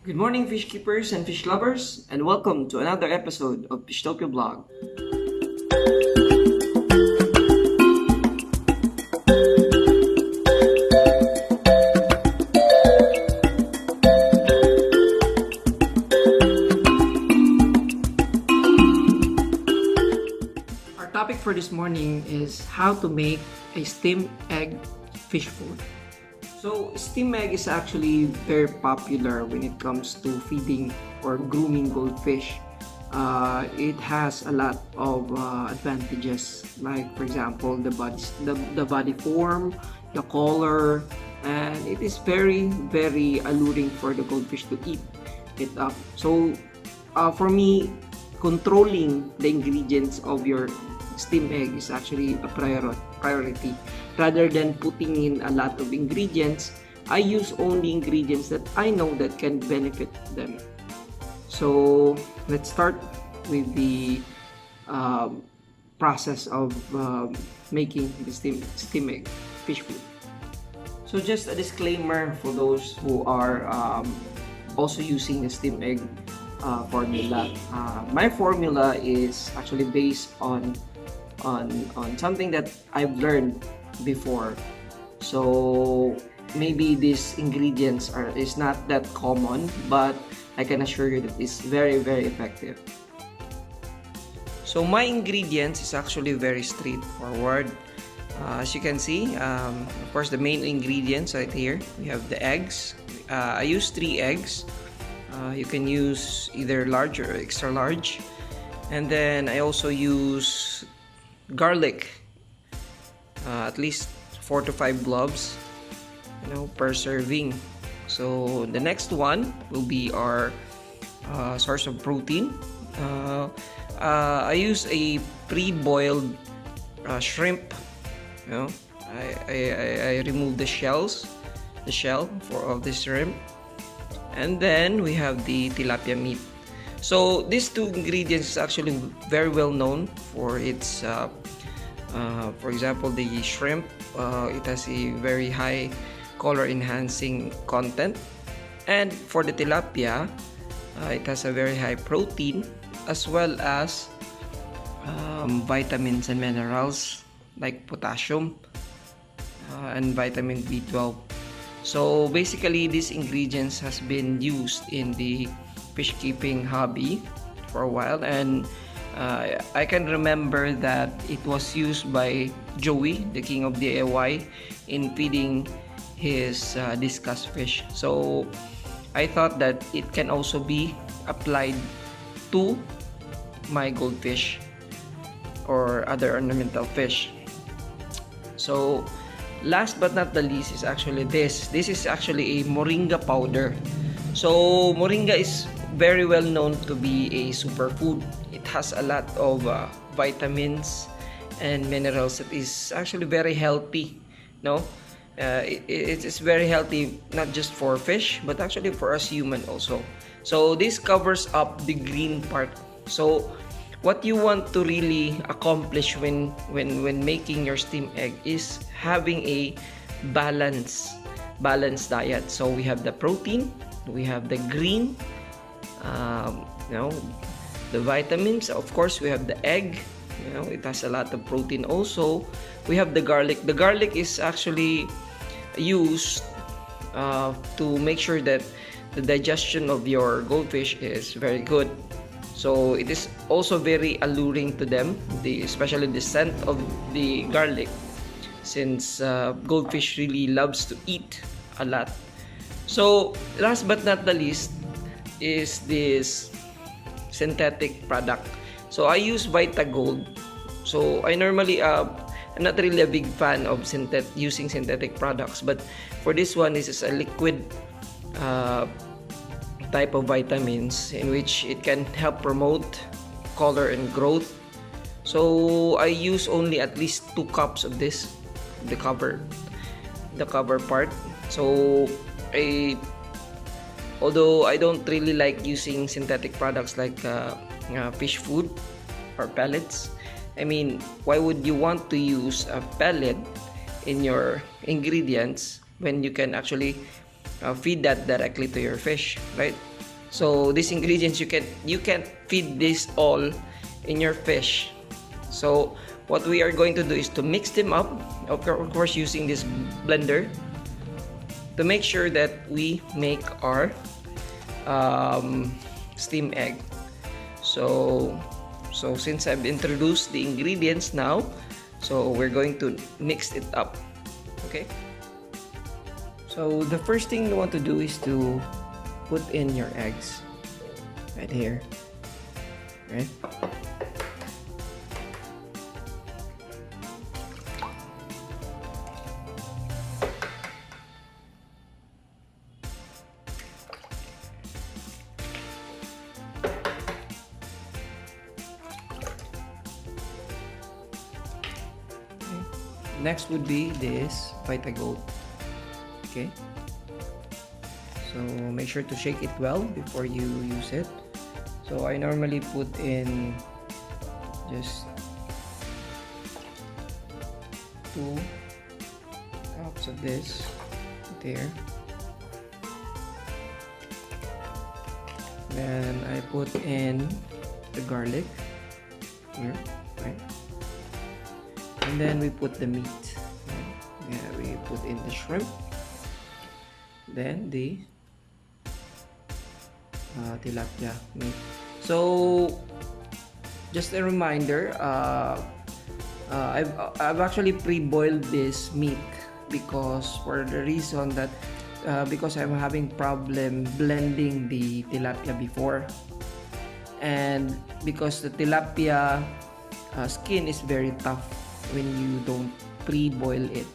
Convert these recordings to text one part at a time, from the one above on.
Good morning, fish keepers and fish lovers, and welcome to another episode of Fishtopia Blog. Our topic for this morning is how to make a steamed egg fish food. So, steam egg is actually very popular when it comes to feeding or grooming goldfish. It has a lot of advantages, like for example, the body form, the color, and it is very alluring for the goldfish to eat it up. So, for me, controlling the ingredients of your steam egg is actually a priority. Rather than putting in a lot of ingredients, I use only ingredients that I know that can benefit them. So let's start with the process of making the steam egg fish food. So just a disclaimer for those who are also using the steam egg formula. My formula is actually based on something that I've learned before. So maybe these ingredients is not that common, but I can assure you that it's very effective. So my ingredients is actually very straightforward. As you can see, of course, the main ingredients right here. We have the eggs. I use 3 eggs. You can use either large or extra large. And then I also use garlic, at least 4 to 5 blobs, per serving. So the next one will be our source of protein. I use a pre-boiled shrimp. I remove the shell of the shrimp, and then we have the tilapia meat. So these 2 ingredients is actually very well known for its for example, the shrimp, it has a very high color enhancing content, and for the tilapia, it has a very high protein as well as vitamins and minerals like potassium and vitamin B12. So basically, these ingredients has been used in the fish keeping hobby for a while, and I can remember that it was used by Joey, the king of DIY, in feeding his discus fish. So I thought that it can also be applied to my goldfish or other ornamental fish. So last but not the least is actually this. This is actually a moringa powder. So moringa is very well known to be a superfood. It has a lot of vitamins and minerals that is actually very healthy. It is very healthy, not just for fish but actually for us human also. So this covers up the green part. So what you want to really accomplish when making your steam egg is having a balanced diet. So we have the protein, we have the green, the vitamins. Of course, we have the egg. It has a lot of protein also. We have the garlic. The garlic is actually used to make sure that the digestion of your goldfish is very good. So it is also very alluring to them, especially the scent of the garlic, since goldfish really loves to eat a lot. So last but not the least is this synthetic product. So I use VitaGold. So I normally I'm not really a big fan of using synthetic products, but for this one, this is a liquid type of vitamins in which it can help promote color and growth. So I use only at least 2 cups of this, the cover part. So although I don't really like using synthetic products like fish food or pellets. I mean, why would you want to use a pellet in your ingredients when you can actually feed that directly to your fish, right? So these ingredients, you can't feed this all in your fish. So what we are going to do is to mix them up, of course using this blender, to make sure that we make our steam egg. So since I've introduced the ingredients now, so we're going to mix it up. Okay, so the first thing you want to do is to put in your eggs right here, right? Next would be this Vita Gold. Okay, so make sure to shake it well before you use it. So I normally put in just 2 cups of this there. Then I put in the garlic here, right? And then we put the meat. Right? Yeah, we put in the shrimp. Then the tilapia meat. So just a reminder, I've actually pre-boiled this meat because for the reason that because I'm having problem blending the tilapia before, and because the tilapia skin is very tough when you don't pre-boil it,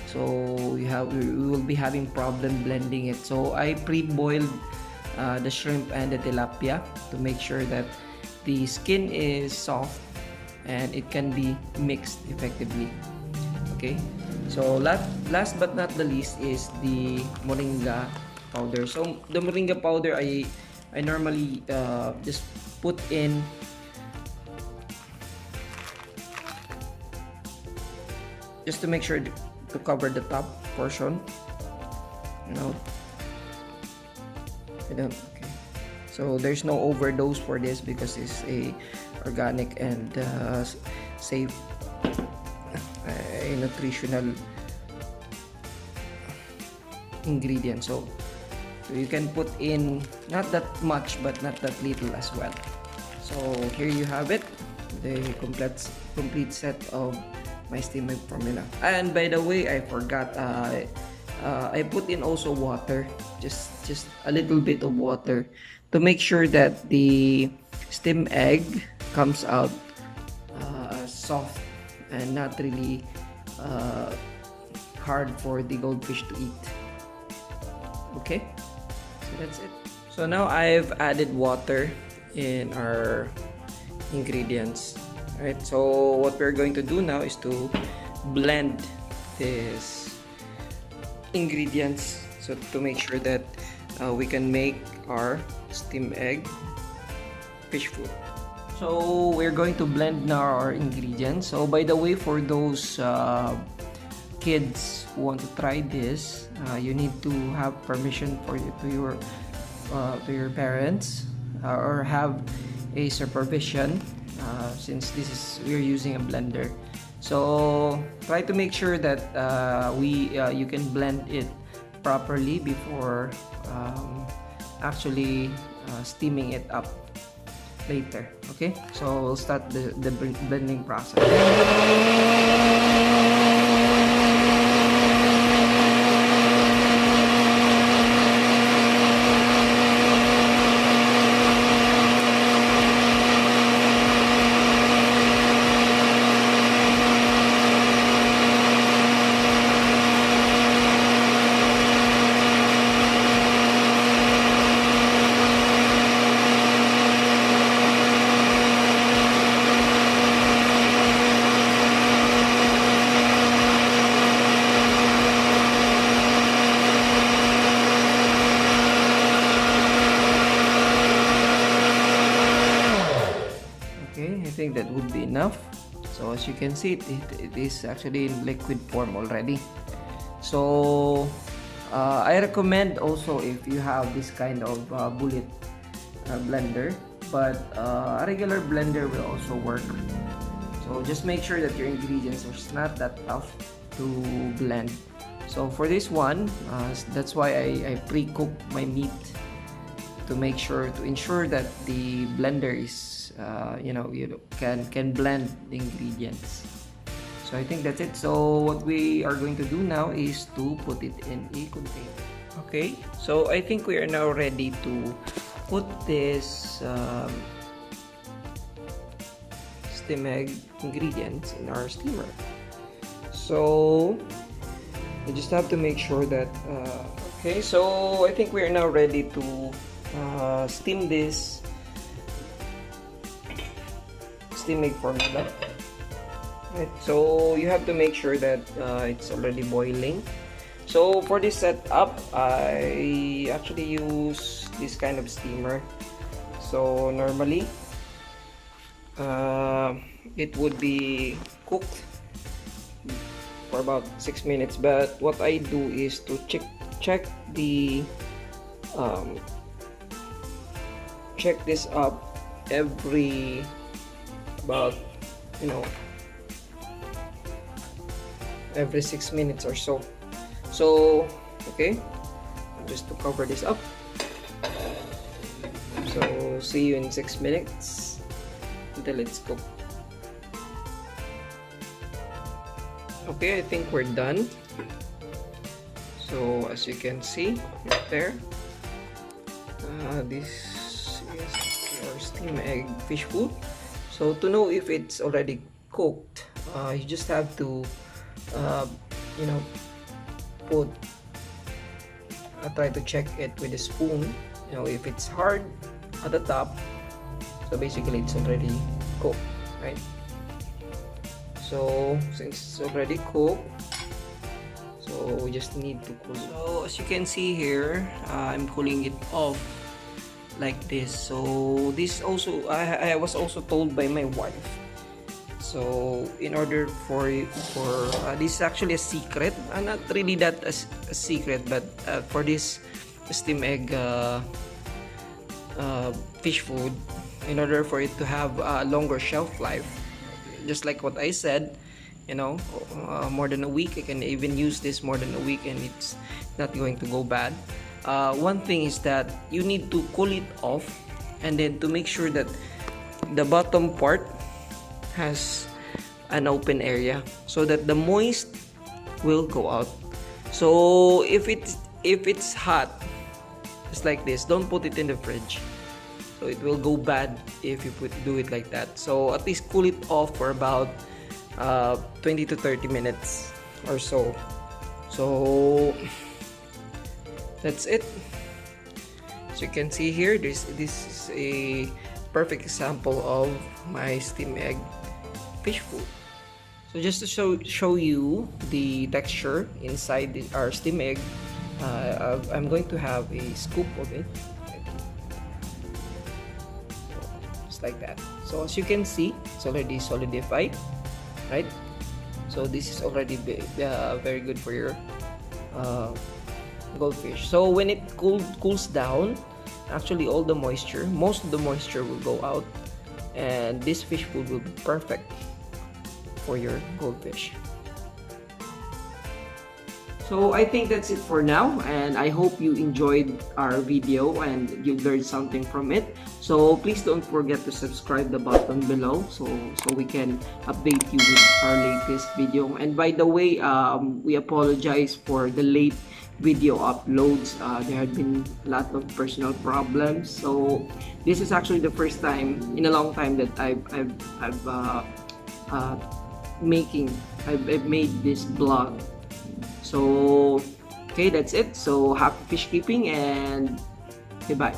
so we will be having problem blending it. So I pre-boiled the shrimp and the tilapia to make sure that the skin is soft and it can be mixed effectively. Okay, so last but not the least is the moringa powder. So the moringa powder, I normally just put in just to make sure to cover the top portion. Okay, so there's no overdose for this because it's a organic and safe nutritional ingredient. So you can put in not that much but not that little as well. So here you have it, the complete set of my steam egg formula. And by the way, I forgot, I put in also water, just a little bit of water to make sure that the steam egg comes out soft and not really hard for the goldfish to eat. Okay, so that's it. So now I've added water in our ingredients. Alright, so what we're going to do now is to blend these ingredients so to make sure that we can make our steam egg fish food. So we're going to blend now our ingredients. So by the way, for those kids who want to try this, you need to have permission to your parents or have a supervision. Since we're using a blender, so try to make sure that you can blend it properly before actually steaming it up later. Okay, so we'll start the blending process. I think that would be enough. So as you can see, it is actually in liquid form already. So I recommend also if you have this kind of bullet blender, but a regular blender will also work. So just make sure that your ingredients are not that tough to blend. So for this one, that's why I pre-cook my meat to ensure that the blender is you can blend the ingredients. So I think that's it. So what we are going to do now is to put it in a container. Okay, so I think we are now ready to put this steam egg ingredients in our steamer. So you just have to make sure that okay, so I think we are now ready to steam this steam egg formula. Right, so you have to make sure that it's already boiling. So for this setup, I actually use this kind of steamer. So normally it would be cooked for about 6 minutes, but what I do is to check this up every about every 6 minutes or so. So okay, just to cover this up. So see you in 6 minutes until it's cooked. Okay, I think we're done. So as you can see right there, this is your steam egg fish food. So to know if it's already cooked, you just have to try to check it with a spoon. If it's hard at the top, so basically it's already cooked, right? So since it's already cooked, so we just need to cool it. So as you can see here, I'm cooling it off like this. So this also I was also told by my wife. So in order for this is actually a secret, not really that a secret, but for this steam egg fish food, in order for it to have a longer shelf life, just like what I said, more than a week. I can even use this more than a week and it's not going to go bad. One thing is that you need to cool it off, and then to make sure that the bottom part has an open area so that the moist will go out. So if it's hot, just like this, don't put it in the fridge. So it will go bad if you do it like that. So at least cool it off for about 20 to 30 minutes or so. So that's it. As you can see here, this is a perfect example of my steam egg fish food. So just to show you the texture inside our steam egg, I'm going to have a scoop of it, just like that. So as you can see, it's already solidified, right? So this is already very good for your goldfish. So when it cools down, actually most of the moisture will go out, and this fish food will be perfect for your goldfish. So I think that's it for now, and I hope you enjoyed our video and you learned something from it. So please don't forget to subscribe the button below so we can update you with our latest video. And by the way, we apologize for the late video uploads. There had been a lot of personal problems, so this is actually the first time in a long time that I've made this vlog. So okay, that's it. So happy fish keeping and goodbye.